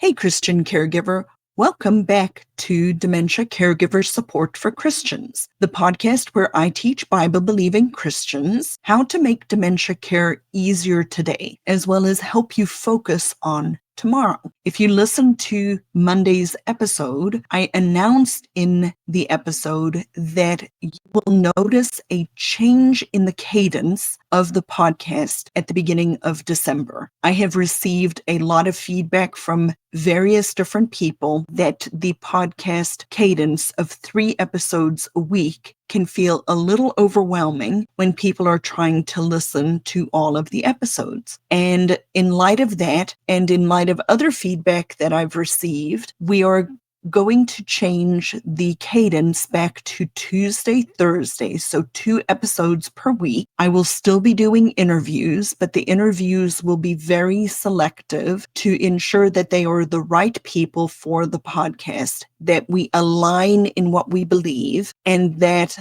Hey, Christian caregiver. Welcome back to Dementia Caregiver Support for Christians, the podcast where I teach Bible-believing Christians how to make dementia care easier today, as well as help you focus on tomorrow. If you listen to Monday's episode, I announced in the episode that you will notice a change in the cadence of the podcast at the beginning of December. I have received a lot of feedback from various different people that the podcast cadence of 3 episodes a week can feel a little overwhelming when people are trying to listen to all of the episodes. And in light of that, and in light of other feedback that I've received, we are going to change the cadence back to Tuesday, Thursday, so 2 episodes per week. I will still be doing interviews, but the interviews will be very selective to ensure that they are the right people for the podcast, that we align in what we believe, and that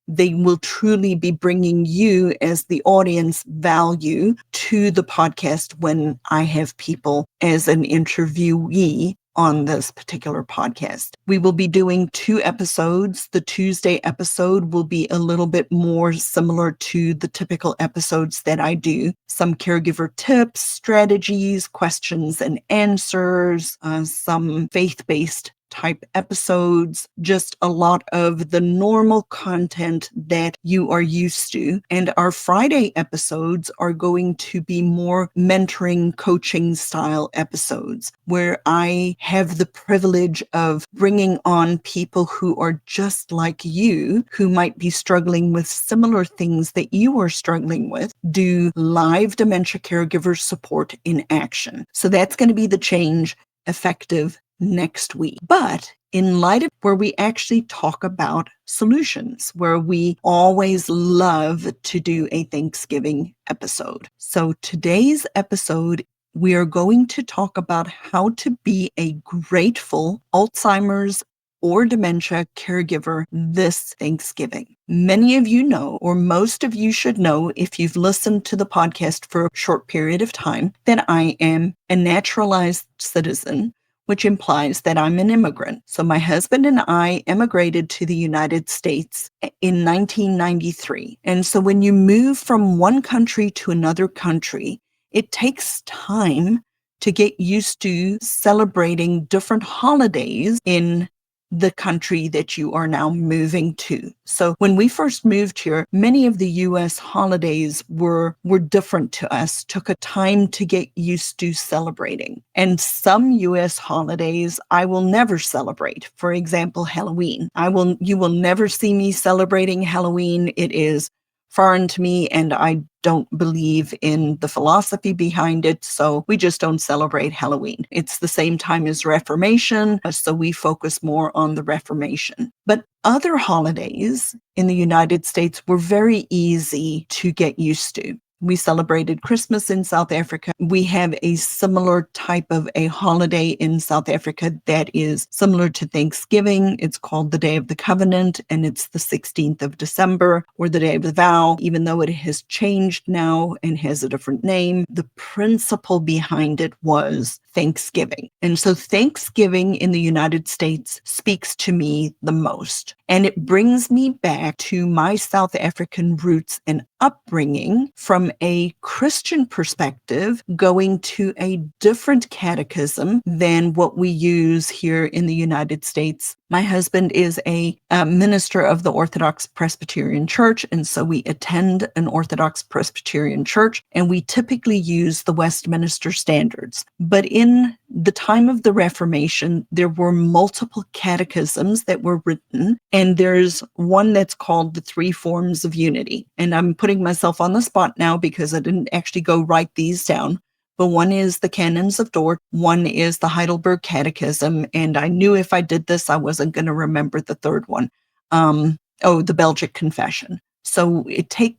they will truly be bringing you as the audience value to the podcast when I have people as an interviewee on this particular podcast. We will be doing 2 episodes. The Tuesday episode will be a little bit more similar to the typical episodes that I do. Some caregiver tips, strategies, questions and answers, some faith-based type episodes, just a lot of the normal content that you are used to. And our Friday episodes are going to be more mentoring, coaching style episodes, where I have the privilege of bringing on people who are just like you, who might be struggling with similar things that you are struggling with, do live dementia caregiver support in action. So that's going to be the change effective next week. But in light of where we actually talk about solutions, where we always love to do a Thanksgiving episode. So today's episode, we are going to talk about how to be a grateful Alzheimer's or dementia caregiver this Thanksgiving. Many of you know, or most of you should know if you've listened to the podcast for a short period of time, that I am a naturalized citizen, which implies that I'm an immigrant. So my husband and I immigrated to the United States in 1993. And so when you move from one country to another country, it takes time to get used to celebrating different holidays in the country that you are now moving to. So when we first moved here, many of the U.S. holidays were different to us, took a time to get used to celebrating. And some U.S. holidays I will never celebrate. For example, Halloween. You will never see me celebrating Halloween. It is foreign to me, and I don't believe in the philosophy behind it, so we just don't celebrate Halloween. It's the same time as Reformation, so we focus more on the Reformation. But other holidays in the United States were very easy to get used to. We celebrated Christmas in South Africa. We have a similar type of a holiday in South Africa that is similar to Thanksgiving. It's called the Day of the Covenant, and it's the 16th of December, or the Day of the Vow, even though it has changed now and has a different name. The principle behind it was Thanksgiving. And so Thanksgiving in the United States speaks to me the most. And it brings me back to my South African roots and upbringing from a Christian perspective, going to a different catechism than what we use here in the United States. My husband is a minister of the Orthodox Presbyterian Church, and so we attend an Orthodox Presbyterian church, and we typically use the Westminster Standards. But in the time of the Reformation, there were multiple catechisms that were written, and there's one that's called the Three Forms of Unity. And I'm putting myself on the spot now because I didn't actually go write these down. But one is the Canons of Dort, one is the Heidelberg Catechism, and I knew if I did this, I wasn't going to remember the third one. The Belgic Confession. So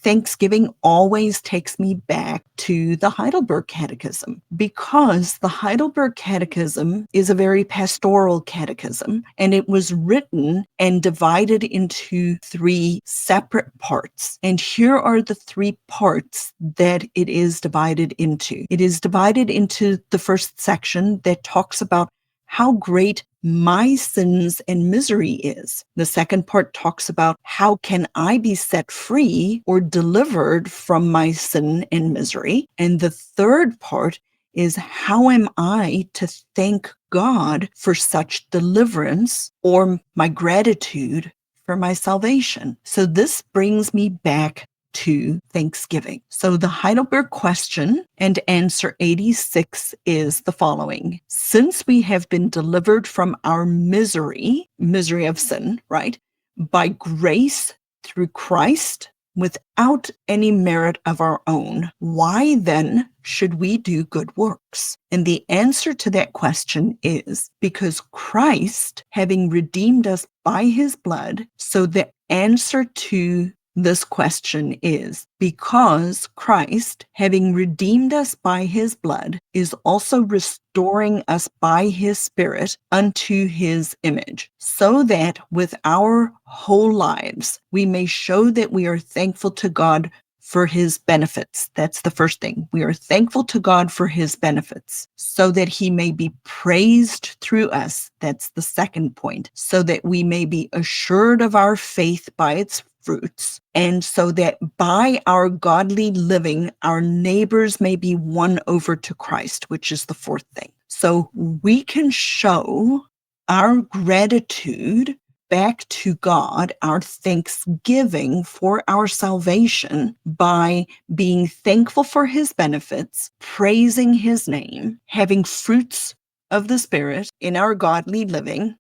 Thanksgiving always takes me back to the Heidelberg Catechism, because the Heidelberg Catechism is a very pastoral catechism, and it was written and divided into 3 separate parts. And here are the 3 parts that it is divided into. It is divided into the first section that talks about how great my sins and misery is. The second part talks about how can I be set free or delivered from my sin and misery. And the third part is how am I to thank God for such deliverance, or my gratitude for my salvation. So this brings me back to Thanksgiving. So the Heidelberg question and answer 86 is the following. Since we have been delivered from our misery of sin, right, by grace through Christ, without any merit of our own, why then should we do good works? And the answer to that question is because Christ, having redeemed us by his blood, so the answer to this question is because Christ, having redeemed us by his blood, is also restoring us by his Spirit unto his image, so that with our whole lives we may show that we are thankful to God for his benefits. That's the first thing. We are thankful to God for his benefits, so that he may be praised through us. That's the second point. So that we may be assured of our faith by its fruits, and so that by our godly living, our neighbors may be won over to Christ, which is the fourth thing. So we can show our gratitude back to God, our thanksgiving for our salvation, by being thankful for his benefits, praising his name, having fruits of the Spirit in our godly living,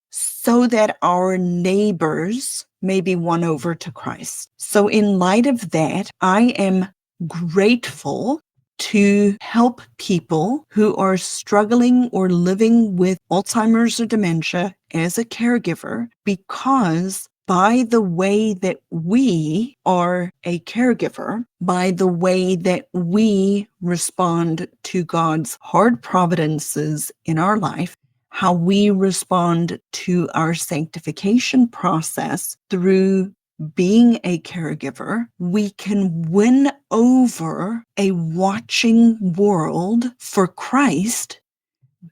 so that our neighbors may be won over to Christ. So in light of that, I am grateful to help people who are struggling or living with Alzheimer's or dementia as a caregiver, because by the way that we are a caregiver, by the way that we respond to God's hard providences in our life, how we respond to our sanctification process through being a caregiver, we can win over a watching world for Christ,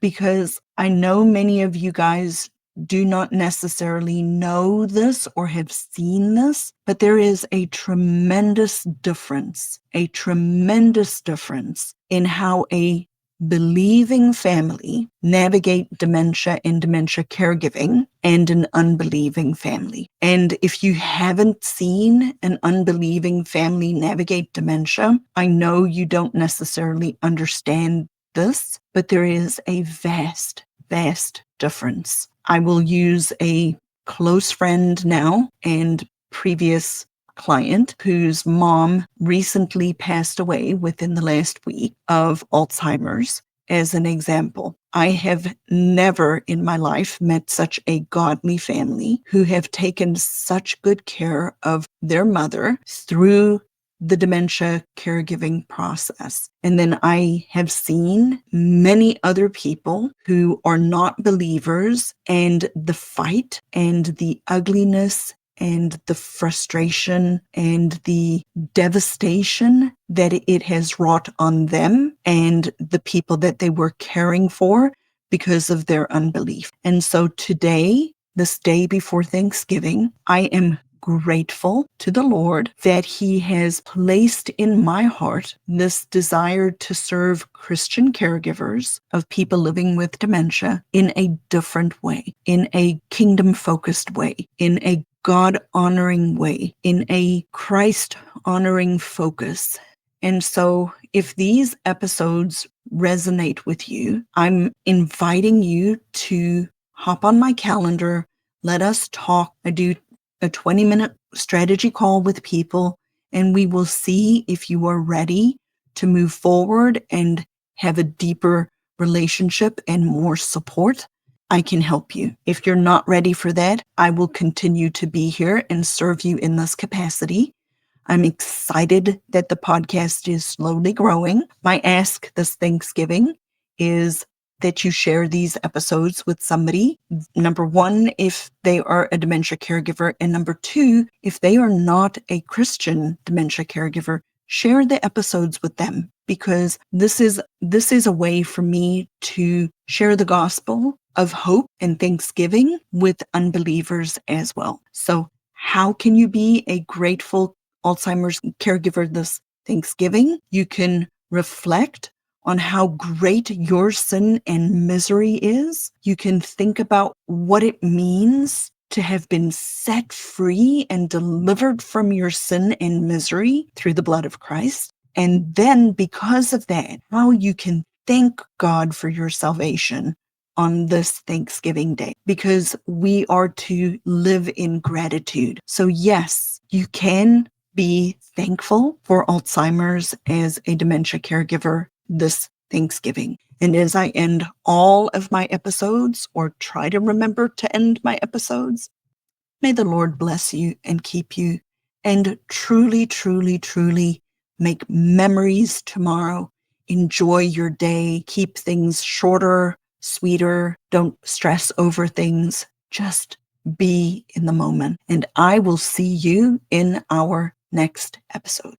because I know many of you guys do not necessarily know this or have seen this, but there is a tremendous difference in how a believing family navigate dementia and dementia caregiving, and an unbelieving family. And if you haven't seen an unbelieving family navigate dementia, I know you don't necessarily understand this, but there is a vast difference. I will use a close friend now and previous client whose mom recently passed away within the last week of Alzheimer's as an example. I have never in my life met such a godly family who have taken such good care of their mother through the dementia caregiving process. And then I have seen many other people who are not believers, and the fight and the ugliness and the frustration and the devastation that it has wrought on them and the people that they were caring for because of their unbelief. And so today, this day before Thanksgiving, I am grateful to the Lord that he has placed in my heart this desire to serve Christian caregivers of people living with dementia in a different way, in a kingdom-focused way, in a God-honoring way, in a Christ-honoring focus. And so if these episodes resonate with you, I'm inviting you to hop on my calendar. Let us talk. I do a 20-minute strategy call with people, and we will see if you are ready to move forward and have a deeper relationship and more support. I can help you. If you're not ready for that, I will continue to be here and serve you in this capacity. I'm excited that the podcast is slowly growing. My ask this Thanksgiving is that you share these episodes with somebody. Number one, if they are a dementia caregiver. And number two, if they are not a Christian dementia caregiver, share the episodes with them, because this is a way for me to share the gospel of hope and thanksgiving with unbelievers as well. So how can you be a grateful Alzheimer's caregiver this Thanksgiving? You can reflect on how great your sin and misery is. You can think about what it means to have been set free and delivered from your sin and misery through the blood of Christ. And then because of that, how you can thank God for your salvation on this Thanksgiving Day, because we are to live in gratitude. So yes, you can be thankful for Alzheimer's as a dementia caregiver this Thanksgiving. And as I end all of my episodes, or try to remember to end my episodes, may the Lord bless you and keep you, and truly, truly, truly make memories tomorrow. Enjoy your day. Keep things shorter, sweeter. Don't stress over things. Just be in the moment. And I will see you in our next episode.